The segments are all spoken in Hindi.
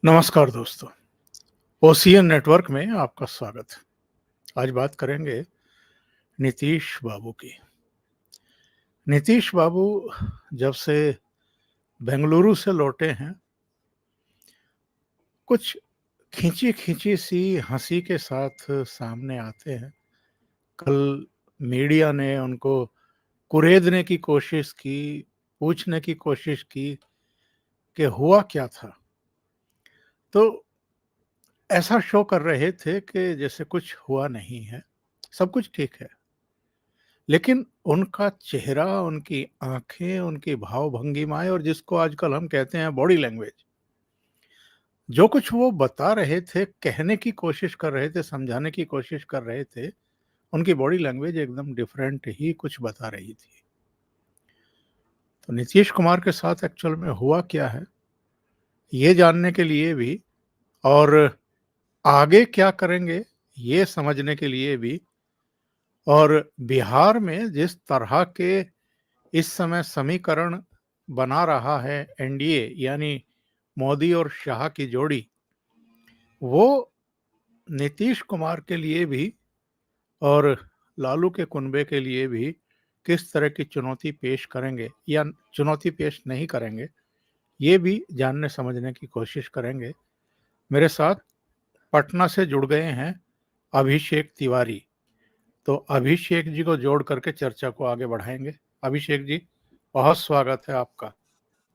नमस्कार दोस्तों, ओसीएन नेटवर्क में आपका स्वागत है। आज बात करेंगे नीतीश बाबू की। नीतीश बाबू जब से बेंगलुरु से लौटे हैं, कुछ खींची-खींची सी हँसी के साथ सामने आते हैं। कल मीडिया ने उनको कुरेदने की कोशिश की, पूछने की कोशिश की कि हुआ क्या था? तो ऐसा शो कर रहे थे कि जैसे कुछ हुआ नहीं है, सब कुछ ठीक है। लेकिन उनका चेहरा, उनकी आँखें, उनकी भाव-भंगिमाएँ और जिसको आजकल हम कहते हैं बॉडी लैंग्वेज, जो कुछ वो बता रहे थे, कहने की कोशिश कर रहे थे, समझाने की कोशिश कर रहे थे, उनकी बॉडी लैंग्वेज एकदम डिफरेंट ही कुछ बता रही थी। तो नीतीश कुमार के साथ एक्चुअल में हुआ क्या है, ये जानने के लिए भी और आगे क्या करेंगे, ये समझने के लिए भी और बिहार में जिस तरह के इस समय समीकरण बना रहा है एनडीए यानी मोदी और शाह की जोड़ी, वो नीतीश कुमार के लिए भी और लालू के कुनबे के लिए भी किस तरह की चुनौती पेश करेंगे या चुनौती पेश नहीं करेंगे, ये भी जानने समझने की कोशिश करेंगे। मेरे साथ पटना से जुड़ गए हैं अभिषेक तिवारी। तो अभिषेक जी को जोड़ करके चर्चा को आगे बढ़ाएंगे। अभिषेक जी, बहुत स्वागत है आपका।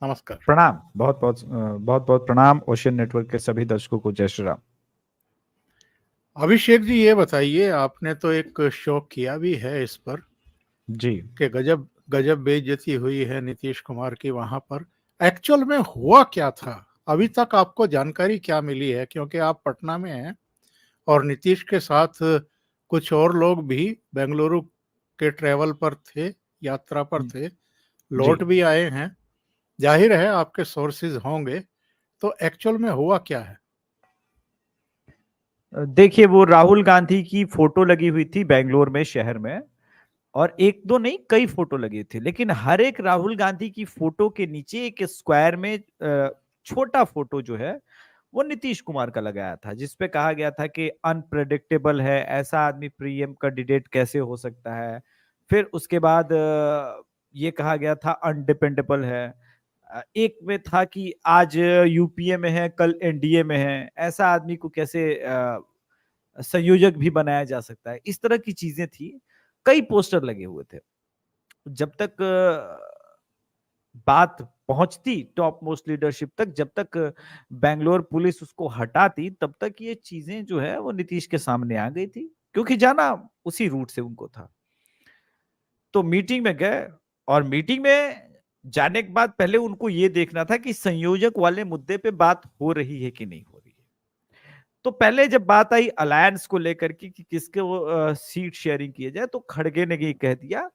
नमस्कार। प्रणाम। बहुत बहुत प्रणाम ओशियन नेटवर्क के सभी दर्शकों को। जय श्री राम। अभिषेक जी, ये बताइए, आपने तो एक शो किया भी है इस पर जी, कि गजब गजब बेइज्जती हुई है नीतीश कुमार की वहां पर। एक्चुअल में हुआ क्या था? अभी तक आपको जानकारी क्या मिली है? क्योंकि आप पटना में हैं और नीतीश के साथ कुछ और लोग भी बेंगलुरु के ट्रेवल पर थे, यात्रा पर थे, जी। लौट भी आए हैं। जाहिर है आपके सोर्सेज होंगे, तो एक्चुअल में हुआ क्या है? देखिए, वो राहुल गांधी की फोटो लगी हुई थी बेंगलोर में, शहर में। और एक दो नहीं, कई फोटो लगे थे, लेकिन हर एक राहुल गांधी की फोटो के नीचे एक स्क्वायर में छोटा फोटो जो है वो नीतीश कुमार का लगाया था, जिसपे कहा गया था कि अनप्रेडिक्टेबल है, ऐसा आदमी पीएम कैंडिडेट कैसे हो सकता है। फिर उसके बाद ये कहा गया था अनडिपेंडेबल है। एक में था कि आज यूपीए में है, कल एनडीए में है, ऐसा आदमी को कैसे संयोजक भी बनाया जा सकता है। इस तरह की चीजें थी, कई पोस्टर लगे हुए थे। जब तक बात पहुंचती टॉप मोस्ट लीडरशिप तक, जब तक बैंगलोर पुलिस उसको हटाती, तब तक ये चीजें जो है वो नीतीश के सामने आ गई थी, क्योंकि जाना उसी रूट से उनको था। तो मीटिंग में गए, और मीटिंग में जाने के बाद पहले उनको ये देखना था कि संयोजक वाले मुद्दे पे बात हो रही है कि नहीं हो रही है। तो पहले जब बात आई अलायंस को लेकर के कि किसके वो सीट शेयरिंग किए जाए, तो खड़गे ने ये कह दिया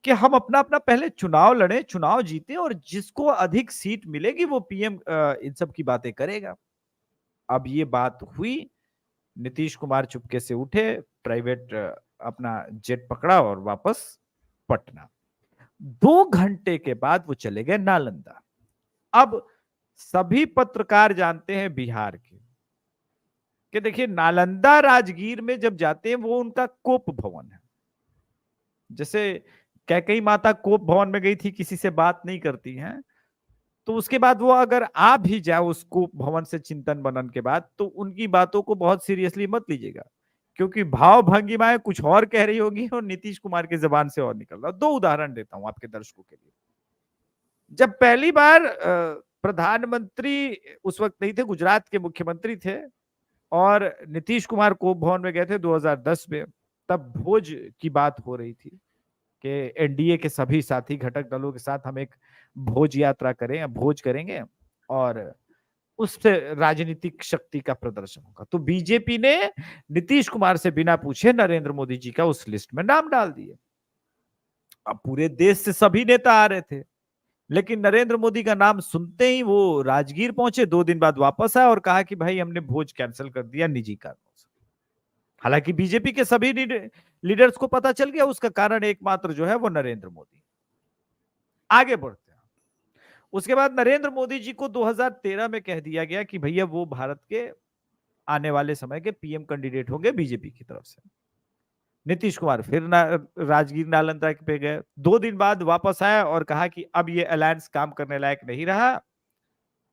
कि हम अपना अपना पहले चुनाव लड़े, चुनाव जीते, और जिसको अधिक सीट मिलेगी वो पीएम इन सब की बातें करेगा। अब ये बात हुई, नीतीश कुमार चुपके से उठे, प्राइवेट अपना जेट पकड़ा और वापस पटना। 2 घंटे के बाद वो चले गए नालंदा। अब सभी पत्रकार जानते हैं बिहार के कि देखिए, नालंदा राजगीर में जब जाते हैं, वो उनका कोप भवन है। जैसे कैकई माता कोप भवन में गई थी, किसी से बात नहीं करती हैं, तो उसके बाद वो अगर आ भी जाए उस कोप भवन से चिंतन मनन के बाद, तो उनकी बातों को बहुत सीरियसली मत लीजिएगा, क्योंकि भाव भंगिमाएं कुछ और कह रही होगी और नीतीश कुमार की जबान से और निकल रहा। 2 उदाहरण देता हूं आपके दर्शकों के लिए। जब पहली बार प्रधानमंत्री उस वक्त नहीं थे, गुजरात के मुख्यमंत्री थे, और नीतीश कुमार कोप भवन में गए थे 2010 में, तब भोज की बात हो रही थी कि एनडीए के सभी साथी घटक दलों के साथ हम एक भोज यात्रा करें, भोज करेंगे, और उससे राजनीतिक शक्ति का प्रदर्शन होगा। तो बीजेपी ने नीतीश कुमार से बिना पूछे नरेंद्र मोदी जी का उस लिस्ट में नाम डाल दिया। अब पूरे देश से सभी नेता आ रहे थे, लेकिन नरेंद्र मोदी का नाम सुनते ही वो राजगीर पहुंचे, 2 दिन बाद वापस आए और कहा कि भाई हमने भोज कैंसिल कर दिया निजी कारणों से। हालांकि बीजेपी के सभी लीडर्स को पता चल गया, उसका कारण एकमात्र जो है वो नरेंद्र मोदी। आगे बढ़ते हैं। उसके बाद नरेंद्र मोदी जी को 2013 में कह दिया गया कि भैया वो भारत के आने वाले समय के पीएम कैंडिडेट होंगे बीजेपी की तरफ से। नीतीश कुमार फिर राजगीर नालंदा पे गए, 2 दिन बाद वापस आया और कहा कि अब ये अलायंस काम करने लायक नहीं रहा,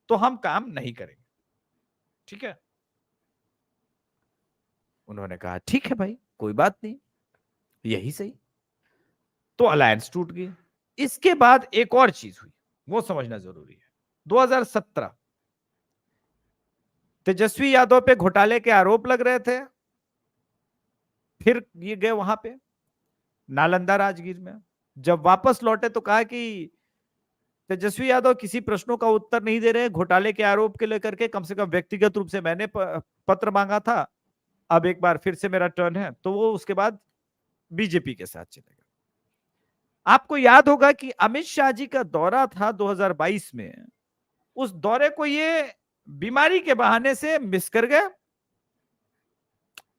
तो हम काम नहीं करेंगे। ठीक है, उन्होंने कहा ठीक है भाई, कोई बात नहीं, यही सही। तो अलायंस टूट गई। इसके बाद एक और चीज हुई, वो समझना जरूरी है। 2017 तेजस्वी यादव पे घोटाले के आरोप लग रहे थे, फिर ये गए वहां पे नालंदा राजगीर में। जब वापस लौटे तो कहा कि तेजस्वी यादव किसी प्रश्नों का उत्तर नहीं दे रहे, घोटाले के आरोप के लेकर के कम से कम व्यक्तिगत रूप से मैंने पत्र मांगा था, अब एक बार फिर से मेरा टर्न है। तो वो उसके बाद बीजेपी के साथ चले गए। आपको याद होगा कि अमित शाह जी का दौरा था 2022 में, उस दौरे को ये बीमारी के बहाने से मिस कर गए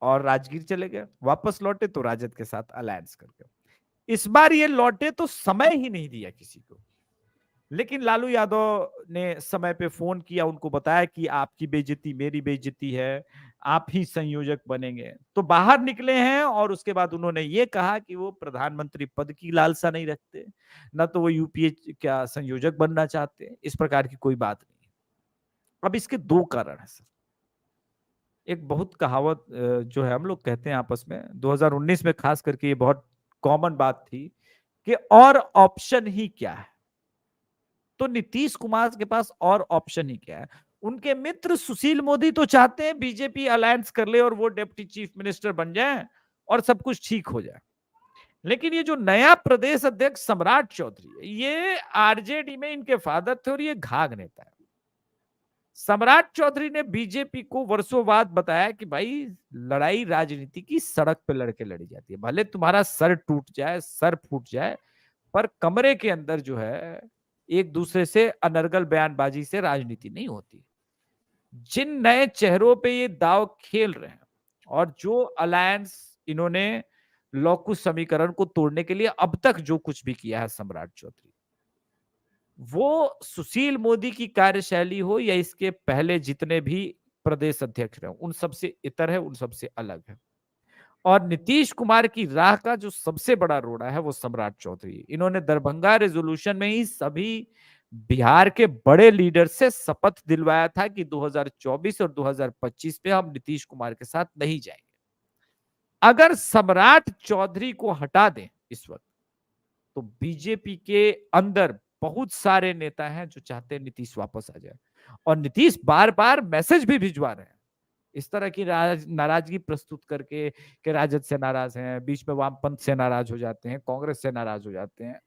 और राजगीर चले गए। वापस लौटे तो राजद के साथ अलायंस कर गए। इस बार ये लौटे तो समय ही नहीं दिया किसी को, लेकिन लालू यादव ने समय पे फोन किया, उनको बताया कि आपकी बेइज्जती मेरी बेइज्जती है, आप ही संयोजक बनेंगे। तो बाहर निकले हैं और उसके बाद उन्होंने ये कहा कि वो प्रधानमंत्री पद की लालसा नहीं रखते, ना तो वो यूपीए का संयोजक बनना चाहते, इस प्रकार की कोई बात नहीं। अब इसके 2 कारण है सर। एक बहुत कहावत जो है हम लोग कहते हैं आपस में, 2019 में खास करके ये बहुत कॉमन बात थी कि और ऑप्शन ही क्या है। तो नीतीश कुमार के पास और ऑप्शन ही क्या है। उनके मित्र सुशील मोदी तो चाहते हैं बीजेपी अलायंस कर ले और वो डिप्टी चीफ मिनिस्टर बन जाए और सब कुछ ठीक हो जाए। लेकिन ये जो नया प्रदेश अध्यक्ष सम्राट चौधरी है, ये आरजेडी में इनके फादर थे और ये घाघ नेता है। सम्राट चौधरी ने बीजेपी को वर्षों बाद बताया कि भाई लड़ाई राजनीति की सड़क पे लड़के लड़ी जाती है, भले तुम्हारा सर टूट जाए, सर फूट जाए, पर कमरे के अंदर जो है एक दूसरे से अनर्गल बयानबाजी से राजनीति नहीं होती। जिन नए चेहरों पे ये दाव खेल रहे हैं और जो अलायंस इन्होंने लॉकुश समीकरण को तोड़ने के लिए अब तक जो कुछ भी किया है सम्राट चौधरी, वो सुशील मोदी की कार्यशैली हो या इसके पहले जितने भी प्रदेश अध्यक्ष रहे, उन सबसे इतर है, उन सबसे अलग है। और नीतीश कुमार की राह का जो सबसे बड़ा रोड़ा है वो सम्राट चौधरी। इन्होंने दरभंगा रेजोल्यूशन में ही सभी बिहार के बड़े लीडर से शपथ दिलवाया था कि 2024 और 2025 में हम नीतीश कुमार के साथ नहीं जाएंगे। अगर सम्राट चौधरी को हटा दें इस वक्त, तो बीजेपी के अंदर बहुत सारे नेता हैं जो चाहते हैं नीतीश वापस आ जाए। और नीतीश बार बार मैसेज भी भिजवा रहे हैं इस तरह की नाराजगी प्रस्तुत करके कि राजद से नाराज हैं, बीच में वामपंथ से नाराज हो जाते हैं, कांग्रेस से नाराज हो जाते हैं।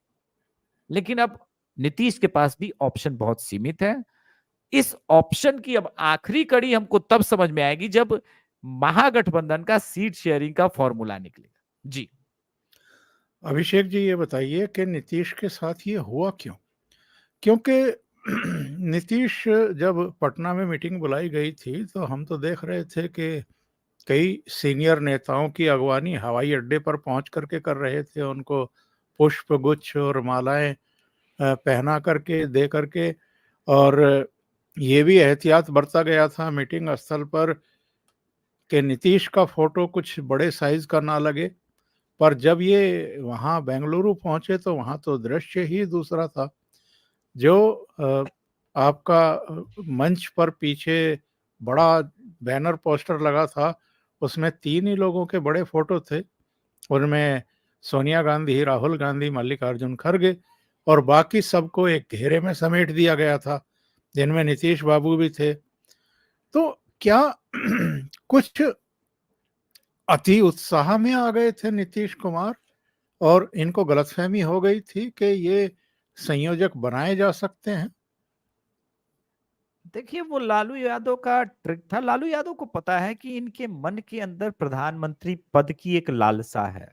लेकिन अब नीतीश के पास भी ऑप्शन बहुत सीमित है। इस ऑप्शन की अब आखिरी कड़ी हमको तब समझ में आएगी जब महागठबंधन का सीट शेयरिंग का फॉर्मूला निकलेगा। जी अभिषेक जी, ये बताइए कि नीतीश के साथ ये हुआ क्यों? क्योंकि नीतीश जब पटना में मीटिंग बुलाई गई थी तो हम तो देख रहे थे कि कई सीनियर नेताओं की अगवानी हवाई अड्डे पर पहुंच करके कर रहे थे, उनको पुष्प गुच्छ और मालाएं पहना करके दे करके, और ये भी एहतियात बरता गया था मीटिंग स्थल पर कि नीतीश का फोटो कुछ बड़े साइज का ना लगे। पर जब ये वहाँ बेंगलुरु पहुंचे तो वहाँ तो दृश्य ही दूसरा था। जो आपका मंच पर पीछे बड़ा बैनर पोस्टर लगा था, उसमें 3 ही लोगों के बड़े फोटो थे। उनमें सोनिया गांधी, राहुल गांधी, मल्लिकार्जुन खड़गे, और बाकी सबको एक घेरे में समेट दिया गया था, जिनमें नीतीश बाबू भी थे। तो क्या कुछ अति उत्साह में आ गए थे नीतीश कुमार और इनको गलतफहमी हो गई थी कि ये संयोजक बनाए जा सकते हैं? देखिए, वो लालू यादव का ट्रिक था। लालू यादव को पता है कि इनके मन के अंदर प्रधानमंत्री पद की एक लालसा है,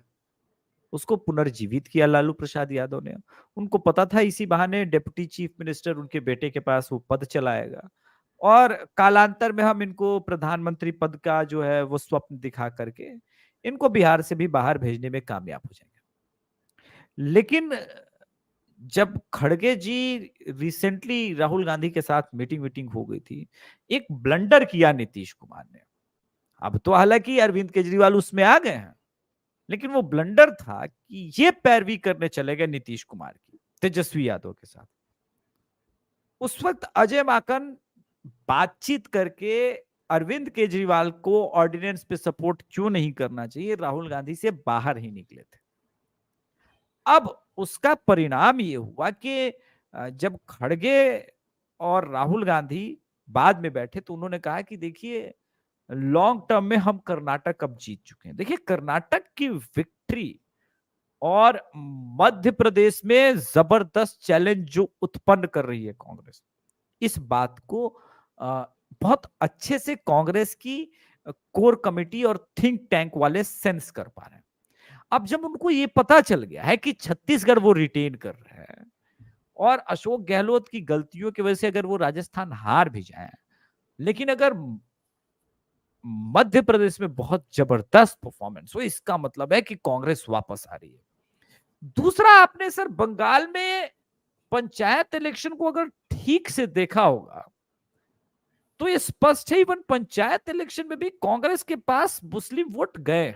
उसको पुनर्जीवित किया लालू प्रसाद यादव ने। उनको पता था इसी बहाने डिप्टी चीफ मिनिस्टर उनके बेटे के पास वो पद चलाएगा और कालांतर में हम इनको प्रधानमंत्री पद का जो है वो स्वप्न दिखा करके इनको बिहार से भी बाहर भेजने में कामयाब हो जाएंगे। लेकिन जब खड़गे जी रिसेंटली राहुल गांधी के साथ मीटिंग हो गई थी, एक ब्लंडर किया नीतीश कुमार ने। अब तो हालांकि अरविंद केजरीवाल उसमें आ गए हैं, लेकिन वो ब्लंडर था कि ये पैरवी करने चले गए नीतीश कुमार की तेजस्वी यादव के साथ। उस वक्त अजय माकन बातचीत करके अरविंद केजरीवाल को ऑर्डिनेंस पे सपोर्ट क्यों नहीं करना चाहिए, राहुल गांधी से बाहर ही निकले थे। अब उसका परिणाम ये हुआ कि जब खड़गे और राहुल गांधी बाद में बैठे तो उन्होंने कहा कि देखिए, लॉन्ग टर्म में हम कर्नाटक अब जीत चुके हैं। देखिए, कर्नाटक की विक्ट्री और मध्य प्रदेश में जबरदस्त चैलेंज जो उत्पन्न कर रही है कांग्रेस, इस बात को बहुत अच्छे से कांग्रेस की कोर कमेटी और थिंक टैंक वाले सेंस कर पा रहे हैं। अब जब उनको ये पता चल गया है कि छत्तीसगढ़ वो रिटेन कर रहे हैं और अशोक गहलोत की गलतियों की वजह से अगर वो राजस्थान हार भी जाए, लेकिन अगर मध्य प्रदेश में बहुत जबरदस्त परफॉर्मेंस हो, इसका मतलब है कि कांग्रेस वापस आ रही है। दूसरा, आपने सर बंगाल में पंचायत इलेक्शन को अगर ठीक से देखा होगा तो ये स्पष्ट है, इवन पंचायत इलेक्शन में भी कांग्रेस के पास मुस्लिम वोट गए।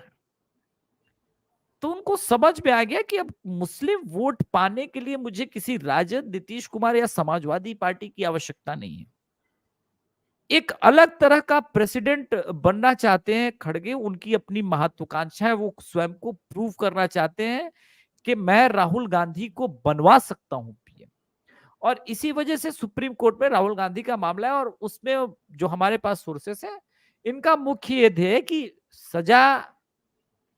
तो उनको समझ में आ गया कि अब मुस्लिम वोट पाने के लिए मुझे किसी राजद, नीतीश कुमार या समाजवादी पार्टी की आवश्यकता नहीं है। एक अलग तरह का प्रेसिडेंट बनना चाहते हैं खड़गे, उनकी अपनी महत्वाकांक्षा है, वो स्वयं को प्रूव करना चाहते हैं कि मैं राहुल गांधी को बनवा सकता हूं पीएम। और इसी वजह से सुप्रीम कोर्ट में राहुल गांधी का मामला है, और उसमें जो हमारे पास सोर्सेस है, इनका मुख्य ये ध्येय कि सजा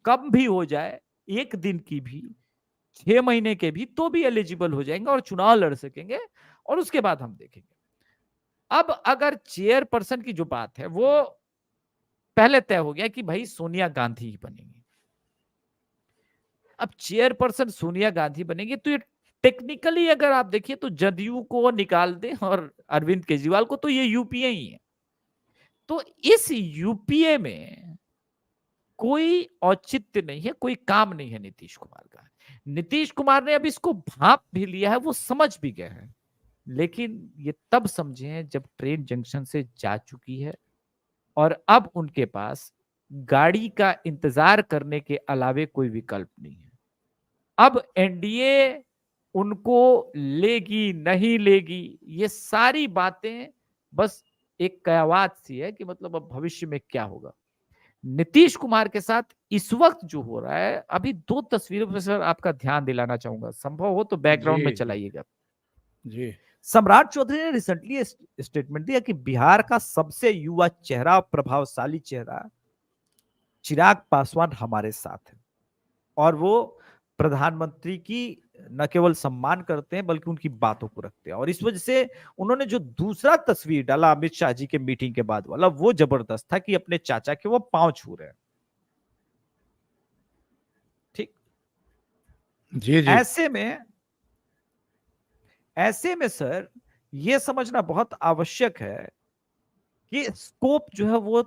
कम भी हो जाए, 1 दिन की भी, 6 महीने के भी, तो भी एलिजिबल हो जाएंगे और चुनाव लड़ सकेंगे, और उसके बाद हम देखेंगे। अब अगर चेयरपर्सन की जो बात है वो पहले तय हो गया कि भाई सोनिया गांधी ही बनेंगी। अब चेयरपर्सन सोनिया गांधी बनेंगी तो ये टेक्निकली अगर आप देखिए तो जदयू को निकाल दें और अरविंद केजरीवाल को, तो ये यूपीए ही है। तो इस यूपीए में कोई औचित्य नहीं है, कोई काम नहीं है नीतीश कुमार का। नीतीश कुमार ने अब इसको भांप भी लिया है, वो समझ भी गए हैं, लेकिन ये तब समझे हैं जब ट्रेन जंक्शन से जा चुकी है और अब उनके पास गाड़ी का इंतजार करने के अलावे कोई विकल्प नहीं है। अब एनडीए उनको लेगी नहीं लेगी, ये सारी बातें बस एक कयावात सी है कि मतलब अब भविष्य में क्या होगा। नीतीश कुमार के साथ इस वक्त जो हो रहा है, अभी 2 तस्वीरों पर सर आपका ध्यान दिलाना चाहूंगा, संभव हो तो बैकग्राउंड में जी, चलाइएगा। जी। सम्राट चौधरी ने रिसेंटली स्टेटमेंट दिया कि बिहार का सबसे युवा चेहरा, प्रभावशाली चेहरा चिराग पासवान हमारे साथ है, और वो प्रधानमंत्री की न केवल सम्मान करते हैं बल्कि उनकी बातों को रखते हैं। और इस वजह से उन्होंने जो दूसरा तस्वीर डाला अमित शाह जी के मीटिंग के बाद वाला, वो जबरदस्त था कि अपने चाचा के वो पांव छू रहे हैं। ठीक। जी, जी। ऐसे में सर ये समझना बहुत आवश्यक है कि स्कोप जो है वो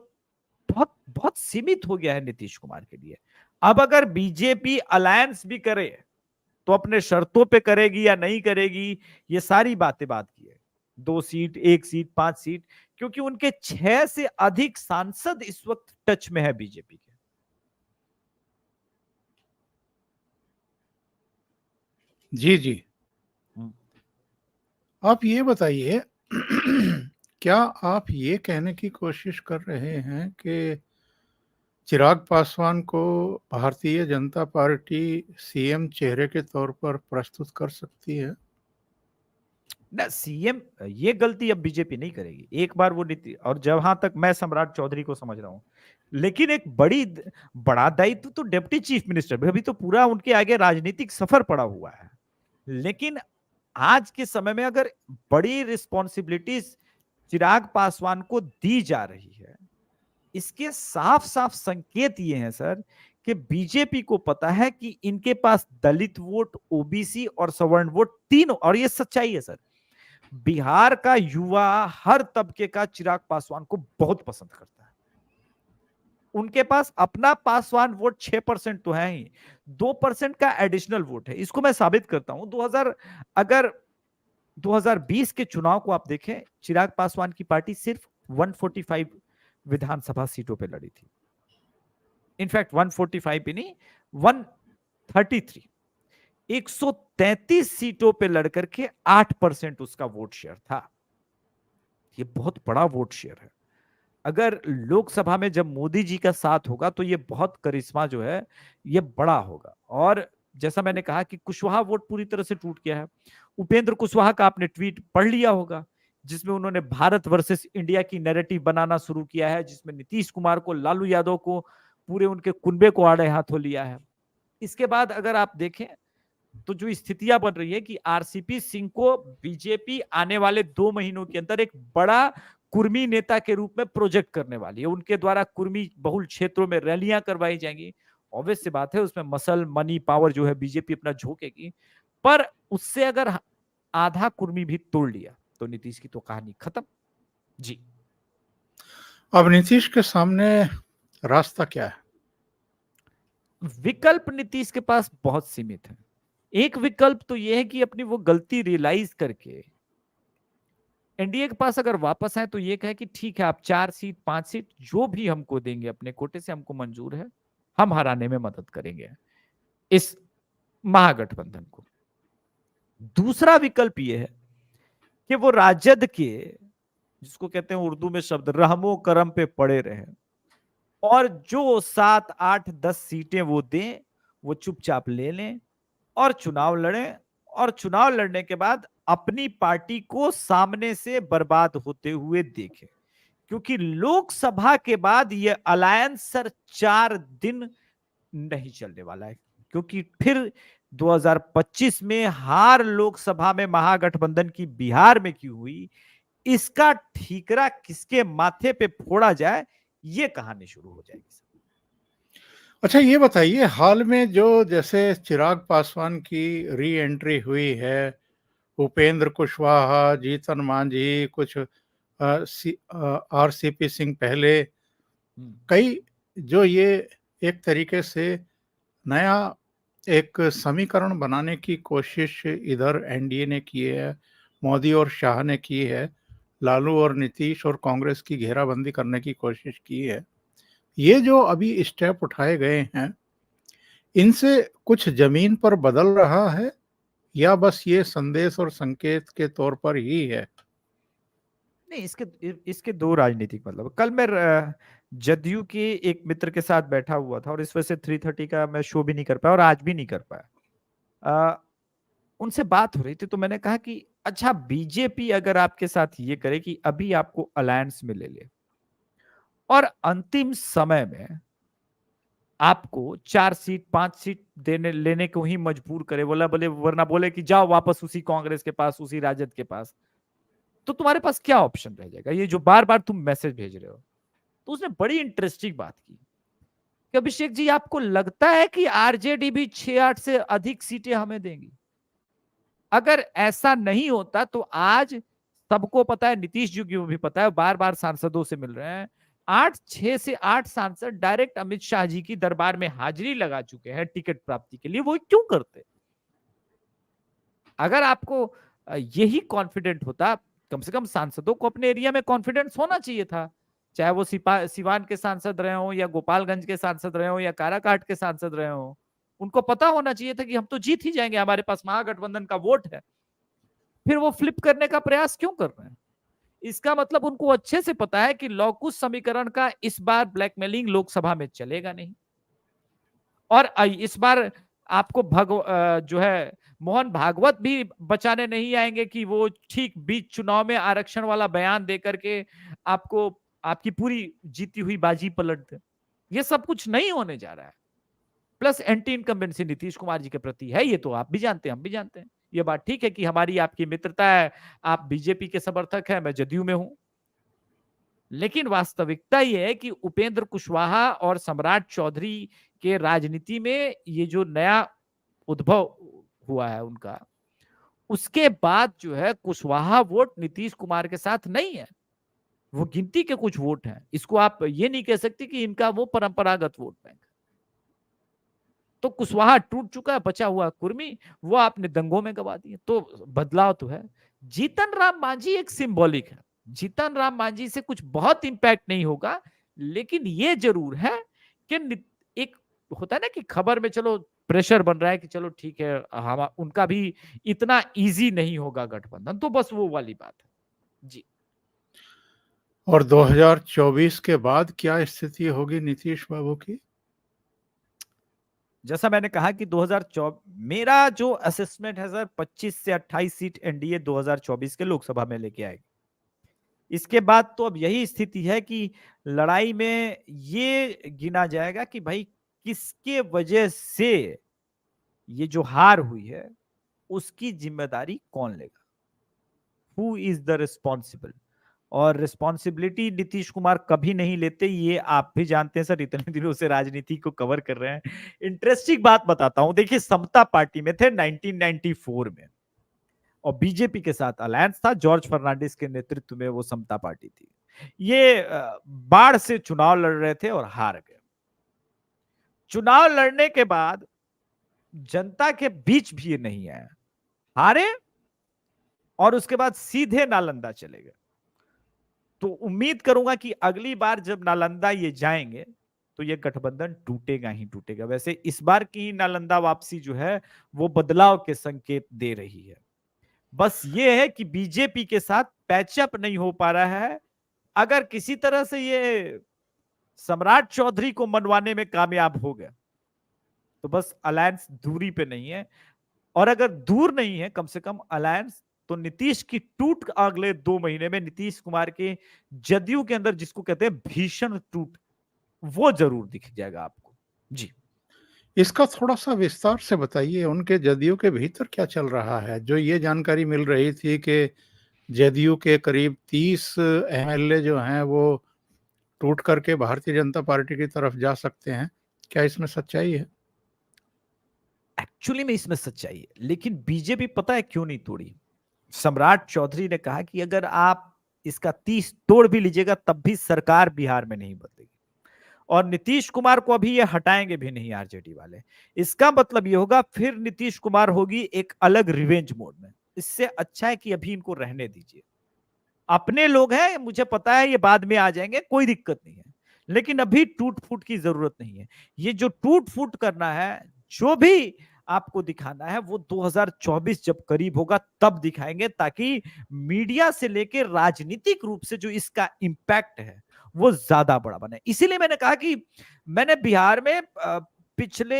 बहुत बहुत सीमित हो गया है नीतीश कुमार के लिए। अब अगर बीजेपी अलायंस भी करे तो अपने शर्तों पे करेगी या नहीं करेगी, ये सारी बातें बात की है। 2 सीट, 1 सीट, 5 सीट, क्योंकि उनके 6 से अधिक सांसद इस वक्त टच में है बीजेपी के। जी, जी। आप ये बताइए क्या आप ये कहने की कोशिश कर रहे हैं कि चिराग पासवान को भारतीय जनता पार्टी सीएम चेहरे के तौर पर प्रस्तुत कर सकती है? ना, सीएम ये गलती अब बीजेपी नहीं करेगी। एक बार वो नीति, और जहां तक मैं सम्राट चौधरी को समझ रहा हूं, लेकिन एक बड़ा दायित्व तो डिप्टी चीफ मिनिस्टर, अभी तो पूरा उनके आगे राजनीतिक सफर पड़ा हुआ है। लेकिन आज के समय में अगर बड़ी रिस्पॉन्सिबिलिटीज चिराग पासवान को दी जा रही है, इसके साफ साफ संकेत ये हैं सर कि बीजेपी को पता है कि इनके पास दलित वोट, ओबीसी और सवर्ण वोट तीनों, और ये सच्चाई है सर, बिहार का युवा हर तबके का चिराग पासवान को बहुत पसंद करता है। उनके पास अपना पासवान वोट 6% तो है ही, 2% का एडिशनल वोट है। इसको मैं साबित करता हूं। 2000 अगर 2020 के चुनाव को आप देखें, चिराग पासवान की पार्टी सिर्फ 145 विधानसभा सीटों पे लड़ी थी। इनफैक्ट 145 भी नहीं, 133, 133 सीटों पे लड़कर के 8% उसका वोट शेयर था। ये बहुत बड़ा वोट शेयर है। अगर लोकसभा में जब मोदी जी का साथ होगा तो ये बहुत करिश्मा जो है ये बड़ा होगा। और जैसा मैंने कहा कि कुशवाहा वोट पूरी तरह से टूट गया है। उपेंद्र कुशवाहा का आपने ट्वीट पढ़ लिया होगा, जिसमें उन्होंने भारत वर्सेस इंडिया की नैरेटिव बनाना शुरू किया है, जिसमें नीतीश कुमार को, लालू यादव को, पूरे उनके कुनबे को आड़े हाथों लिया है। इसके बाद अगर आप देखें तो जो स्थितियां बन रही है कि आरसीपी सिंह को बीजेपी आने वाले 2 महीनों के अंदर एक बड़ा कुर्मी नेता के रूप में प्रोजेक्ट करने वाली है। उनके द्वारा कुर्मी बहुल क्षेत्रों में रैलियां करवाई जाएंगी। ऑब्वियस सी बात है, उसमें मसल, मनी, पावर जो है बीजेपी अपना झोंकेगी। पर उससे अगर आधा कुर्मी भी तोड़ लिया तो नीतीश की तो कहानी खत्म। जी, अब नीतीश के सामने रास्ता क्या है? विकल्प नीतीश के पास बहुत सीमित है। एक विकल्प तो यह है कि अपनी वो गलती रियलाइज करके एनडीए के पास अगर वापस आए तो ये कहे कि ठीक है, आप 4 सीट 5 सीट जो भी हमको देंगे अपने कोटे से हमको मंजूर है, हम हराने में मदद करेंगे इस महागठबंधन को। दूसरा विकल्प ये है कि वो राजद के, जिसको कहते हैं उर्दू में शब्द, रहमो करम पे पड़े रहे और जो 7 8 10 सीटें वो दें वो चुपचाप ले लें और चुनाव लड़ें, और चुनाव लड़ने के बाद अपनी पार्टी को सामने से बर्बाद होते हुए देखें। क्योंकि लोकसभा के बाद ये अलायंस सर 4 दिन नहीं चलने वाला है। क्योंकि फिर 2025 में हार लोकसभा में महागठबंधन की बिहार में क्यों हुई, इसका ठीकरा किसके माथे पे फोड़ा जाए, ये कहानी शुरू हो जाएगी। अच्छा, ये बताइए, हाल में जो जैसे चिराग पासवान की री एंट्री हुई है, उपेंद्र कुशवाहा, जीतन मांझी, कुछ आरसीपी सिंह पहले, कई जो ये एक तरीके से नया एक समीकरण बनाने की कोशिश इधर एनडीए ने की है, मोदी और शाह ने की है, लालू और नीतीश और कांग्रेस की घेराबंदी करने की कोशिश की है। ये जो अभी स्टेप उठाए गए हैं, इनसे कुछ जमीन पर बदल रहा है या बस ये संदेश और संकेत के तौर पर ही है? नहीं, इसके दो राजनीतिक मतलब। कल मैं जदयू के एक मित्र के साथ बैठा हुआ था और इस वजह से 3:30 का मैं शो भी नहीं कर पाया और आज भी नहीं कर पाया। उनसे बात हो रही थी तो मैंने कहा कि अच्छा, बीजेपी अगर आपके साथ ये करे कि अभी आपको अलायंस में ले ले और अंतिम समय में आपको 4 सीट 5 सीट देने लेने को ही मजबूर करे, बोले वरना बोले कि जाओ वापस उसी कांग्रेस के पास, उसी राजद के पास, तो तुम्हारे पास क्या ऑप्शन रह जाएगा? ये जो बार बार तुम मैसेज भेज रहे हो। तो उसने बड़ी इंटरेस्टिंग बात की कि अभिषेक जी, आपको लगता है कि आरजेडी भी 6-8 से अधिक सीटें हमें देंगी? अगर ऐसा नहीं होता तो आज सबको पता है, नीतीश जी को भी पता है, बार बार सांसदों से मिल रहे हैं, 6 से 8 सांसद डायरेक्ट अमित शाह जी की दरबार में हाजिरी लगा चुके हैं टिकट प्राप्ति के लिए। वो क्यों करते? अगर आपको यही कॉन्फिडेंट होता, कम से कम सांसदों को अपने एरिया में कॉन्फिडेंस होना चाहिए था, चाहे वो सिवान के सांसद रहे हो या गोपालगंज के सांसद रहे हो या काराकाट के सांसद रहे हो। उनको पता होना चाहिए था कि हम तो जीत ही जाएंगे, हमारे पास महागठबंधन का वोट है। फिर वो फ्लिप करने का प्रयास क्यों कर रहे हैं? इसका मतलब उनको अच्छे से पता है कि लॉकुश समीकरण का इस बार ब्लैकमेलिंग लोकसभा में चलेगा नहीं। और इस बार आपको जो है मोहन भागवत भी बचाने नहीं आएंगे कि वो ठीक बीच चुनाव में आरक्षण वाला बयान देकर के आपको आपकी पूरी जीती हुई बाजी पलट दे। ये सब कुछ नहीं होने जा रहा है। Plus anti incumbency Nitish Kumar ji के प्रति है, ये तो आप भी जानते हैं, हम भी जानते हैं। ये बात ठीक है कि हमारी आपकी मित्रता है, आप बीजेपी के समर्थक हैं, मैं जदयू में हूं। लेकिन वास्तविकता यह है कि उपेंद्र कुशवाहा और सम्राट चौधरी के राजनीति में ये जो नया उद्भव हुआ है उनका, उसके बाद जो है कुशवाहा वोट नीतीश कुमार के साथ नहीं है। वो गिनती के कुछ वोट हैं। इसको आप ये नहीं कह सकते कि इनका वो परंपरागत वोट बैंक। तो कुशवाहा टूट चुका है, बचा हुआ कुर्मी, वो आपने दंगों में गवा दिए। तो बदलाव तो है। जीतन राम मांझी एक सिंबॉलिक है। जीतन राम मांझी से कुछ बहुत इंपैक्ट नहीं होगा, लेकिन ये जरूर है कि एक होता है ना कि खबर में चलो प्रेशर बन रहा है कि चलो ठीक है, हम उनका भी इतना इजी नहीं होगा गठबंधन, तो बस वो वाली बात है जी। और 2024 के बाद क्या स्थिति होगी नीतीश बाबू की? जैसा मैंने कहा कि 2024 मेरा जो असेसमेंट है सर, 25 से 28 सीट एनडीए 2024 के लोकसभा में लेके आएगी। इसके बाद तो अब यही स्थिति है कि लड़ाई में ये गिना जाएगा कि भाई किसके वजह से ये जो हार हुई है उसकी जिम्मेदारी कौन लेगा, हु इज द रिस्पॉन्सिबल। और रिस्पॉन्सिबिलिटी नीतीश कुमार कभी नहीं लेते, ये आप भी जानते हैं सर, इतने दिनों से राजनीति को कवर कर रहे हैं। इंटरेस्टिंग बात बताता हूं, देखिए समता पार्टी में थे 1994 में, और बीजेपी के साथ अलायंस था, जॉर्ज फर्नांडिस के नेतृत्व में वो समता पार्टी थी। ये बाढ़ से चुनाव लड़ रहे थे और हार गए। चुनाव लड़ने के बाद जनता के बीच भी ये नहीं आया, हारे, और उसके बाद सीधे नालंदा चले गए। तो उम्मीद करूंगा कि अगली बार जब नालंदा ये जाएंगे तो ये गठबंधन टूटेगा ही टूटेगा। वैसे इस बार की नालंदा वापसी जो है वो बदलाव के संकेत दे रही है। बस ये है कि बीजेपी के साथ पैचअप नहीं हो पा रहा है। अगर किसी तरह से ये सम्राट चौधरी को मनवाने में कामयाब हो गया तो बस अलायंस दूरी पे नहीं है, और अगर दूर नहीं है कम से कम अलायंस, तो नीतीश की टूट अगले 2 महीने में नीतीश कुमार के जदयू के अंदर जिसको कहते हैं भीषण टूट, वो जरूर दिख जाएगा आपको जी। इसका थोड़ा-सा विस्तार से बताइए, उनके जदयू के भीतर क्या चल रहा है? जो ये जानकारी मिल रही थी कि जदयू के करीब 30 एमएलए जो हैं वो टूट करके भारतीय जनता पार्टी की तरफ जा सकते हैं। क्या इसमें सच्चाई है? एक्चुअली में इसमें सच्चाई है, लेकिन बीजेपी पता है क्यों नहीं तोड़ी। सम्राट चौधरी ने कहा कि अगर आप इसका 30 तोड़ भी लीजिएगा तब भी सरकार बिहार में नहीं बदलेगी, और नीतीश कुमार को अभी ये हटाएंगे भी नहीं आरजेडी वाले। इसका मतलब ये होगा फिर नीतीश कुमार होगी एक अलग रिवेंज मोड में। इससे अच्छा है कि अभी इनको रहने दीजिए। अपने लोग हैं, मुझे पता है ये बाद में आ जाएंगे, कोई दिक्कत नहीं है, लेकिन अभी टूट फूट की जरूरत नहीं है। ये जो टूट फूट करना है, जो भी आपको दिखाना है, वो 2024 जब करीब होगा तब दिखाएंगे, ताकि मीडिया से लेकर राजनीतिक रूप से जो इसका इंपैक्ट है वो ज्यादा बड़ा बने। इसीलिए मैंने कहा कि मैंने बिहार में पिछले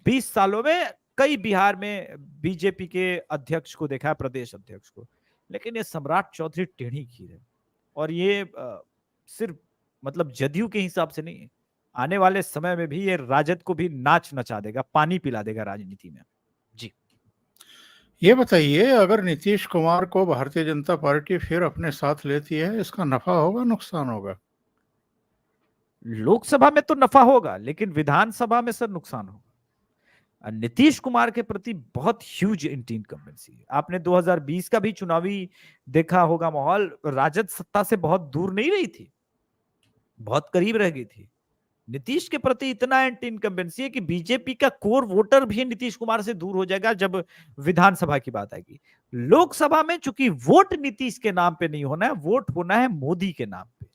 20 सालों में कई बिहार में बीजेपी के अध्यक्ष को देखा है, प्रदेश अध्यक्ष को, लेकिन ये सम्राट चौधरी टेढ़ी खीर है। और ये सिर्फ मतलब जदयू के हिसाब से नहीं, आने वाले समय में भी ये राजद को भी नाच नचा देगा, पानी पिला देगा राजनीति में जी। ये बताइए, अगर नीतीश कुमार को भारतीय जनता पार्टी फिर अपने साथ लेती है, इसका नफा होगा, नुकसान होगा? लोकसभा में तो नफा होगा, लेकिन विधानसभा में सर नुकसान होगा। नीतीश कुमार के प्रति बहुत ह्यूज एंटी इनकम्बेंसी है। आपने 2020 का भी चुनावी देखा होगा माहौल, राजद सत्ता से बहुत दूर नहीं रही थी, बहुत करीब रह गई थी। नीतीश के प्रति इतना एंटी इनकम्बेंसी है कि बीजेपी का कोर वोटर भी नीतीश कुमार से दूर हो जाएगा जब विधानसभा की बात आएगी। लोकसभा में चूंकि वोट नीतीश के नाम पे नहीं होना है, वोट होना है मोदी के नाम पे,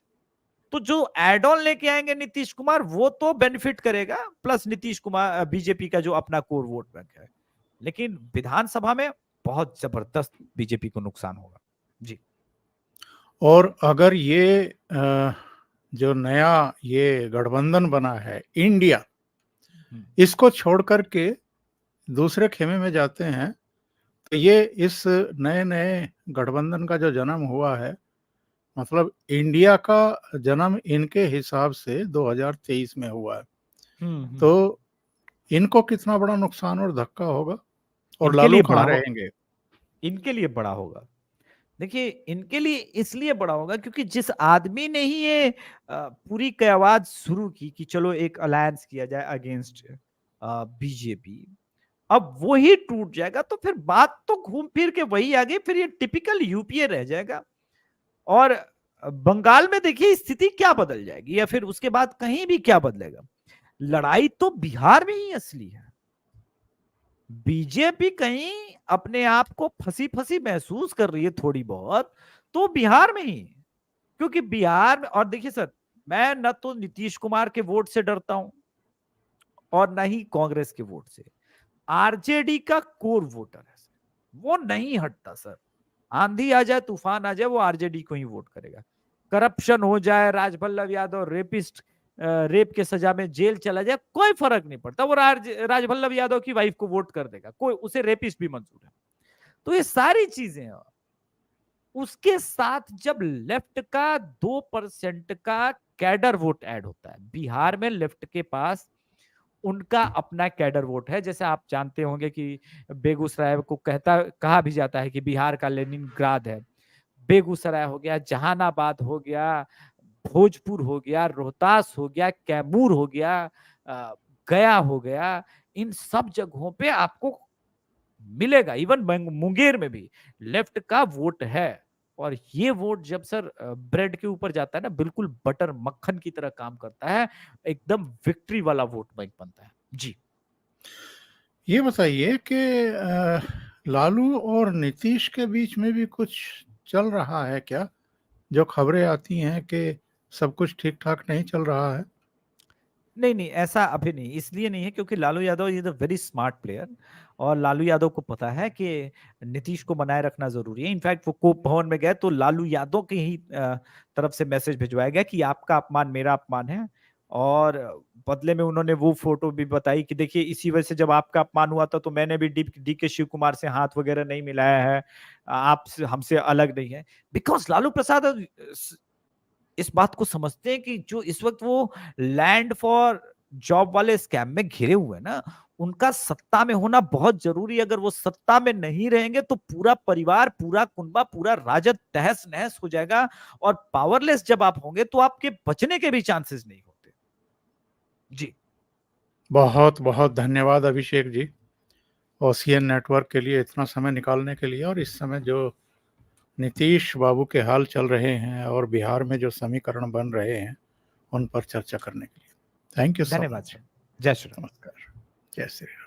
तो जो एड ऑन लेके आएंगे नीतीश कुमार वो तो बेनिफिट करेगा, प्लस नीतीश कुमार बीजेपी का जो अपना कोर वोट बैंक है। लेकिन विधानसभा में बहुत जबरदस्त बीजेपी को नुकसान होगा जी। और अगर ये जो नया ये गठबंधन बना है इंडिया, इसको छोड़ करके दूसरे खेमे में जाते हैं, तो ये इस नए-नए गठबंधन का जो जन्म हुआ है, मतलब इंडिया का जन्म इनके हिसाब से 2023 में हुआ है। तो इनको कितना बड़ा नुकसान और धक्का होगा, और इनके लालू लिए बड़ा कहाँ होगा, रहेंगे? इनके लिए बड़ा होगा। देखिए इनके लिए इसलिए बड़ा होगा क्योंकि जिस आदमी ने ही ये पूरी कयावाद शुरू की कि चलो एक अलायंस किया जाए अगेंस्ट बीजेपी, अब वो ही टूट जाएगा तो फिर बात तो घूम फिर के वही आ गई, फिर ये टिपिकल यूपीए रह जाएगा। और बंगाल में देखिए स्थिति क्या बदल जाएगी, या फिर उसके बाद कहीं भी क्या बदलेगा। लड़ाई तो बिहार में ही असली है। बीजेपी कहीं अपने आप को फंसी फंसी महसूस कर रही है थोड़ी बहुत, तो बिहार में ही। क्योंकि बिहार में, और देखिए सर, मैं न तो नीतीश कुमार के वोट से डरता हूं और न ही कांग्रेस के वोट से। आरजेडी का कोर वोटर है, वो नहीं हटता सर। आंधी आ जाए, तूफान आ जाए, वो आरजेडी को ही वोट करेगा। करप्शन हो जाए, राजवल्लभ यादव रेपिस्ट, रेप के सजा में जेल चला जाए, कोई फर्क नहीं पड़ता, वो राजवल्लभ यादव की वाइफ को वोट कर देगा, कोई उसे रेपिस्ट भी मंजूर है। तो ये सारी चीजें हैं। उसके साथ जब लेफ्ट का 2% का कैडर वोट ऐड होता है, बिहार में लेफ्ट के पास उनका अपना कैडर वोट है। जैसे आप जानते होंगे कि बेगूसराय को कहा भी जाता है कि बिहार का लेनिनग्राद है। बेगूसराय हो गया, जहानाबाद हो गया, भोजपुर हो गया, रोहतास हो गया, कैमूर हो गया, गया हो गया, इन सब जगहों पे आपको मिलेगा। इवन मुंगेर में भी लेफ्ट का वोट है। और ये वोट जब सर ब्रेड के ऊपर जाता है ना, बिल्कुल बटर मक्खन की तरह काम करता है, एकदम विक्ट्री वाला वोट बैंक बनता है। जी, ये बताइए कि लालू और नीतीश के बीच में भी कुछ चल रहा है क्या? जो खबरें आती हैं कि सब कुछ ठीक ठाक नहीं चल रहा है। नहीं नहीं, ऐसा अभी नहीं, इसलिए नहीं है क्योंकि Lalu Yadav is a very smart player, और लालू यादव को पता है कि नीतीश को बनाए रखना जरूरी है। इनफैक्ट वो कोप भवन में गए तो लालू यादव की ही तरफ से मैसेज भिजवाया गया कि आपका अपमान मेरा अपमान है। और बदले में उन्होंने वो फोटो भी बताई कि देखिए, इसी वजह से जब आपका अपमान हुआ था तो मैंने भी डी के शिव कुमार से हाथ वगैरह नहीं मिलाया है, आप हमसे अलग नहीं है। बिकॉज लालू प्रसाद इस बात को समझते हैं कि जो इस वक्त वो लैंड फॉर जॉब वाले स्कैम में घिरे हुए हैं ना, उनका सत्ता में होना बहुत जरूरी है। अगर वो सत्ता में नहीं रहेंगे तो पूरा परिवार, पूरा कुनबा, पूरा राजद तहस नहस हो जाएगा। और पावरलेस जब आप होंगे तो आपके बचने के भी चांसेस नहीं होते। जी, बहुत बहुत धन्यवाद अभिषेक जी, ओशियन नेटवर्क के लिए इतना समय निकालने के लिए, और इस समय जो नीतीश बाबू के हाल चल रहे हैं और बिहार में जो समीकरण बन रहे हैं उन पर चर्चा करने के लिए। थैंक यू सो धन्यवाद मच। सर। जय श्री राम। नमस्कार। जय श्री राम।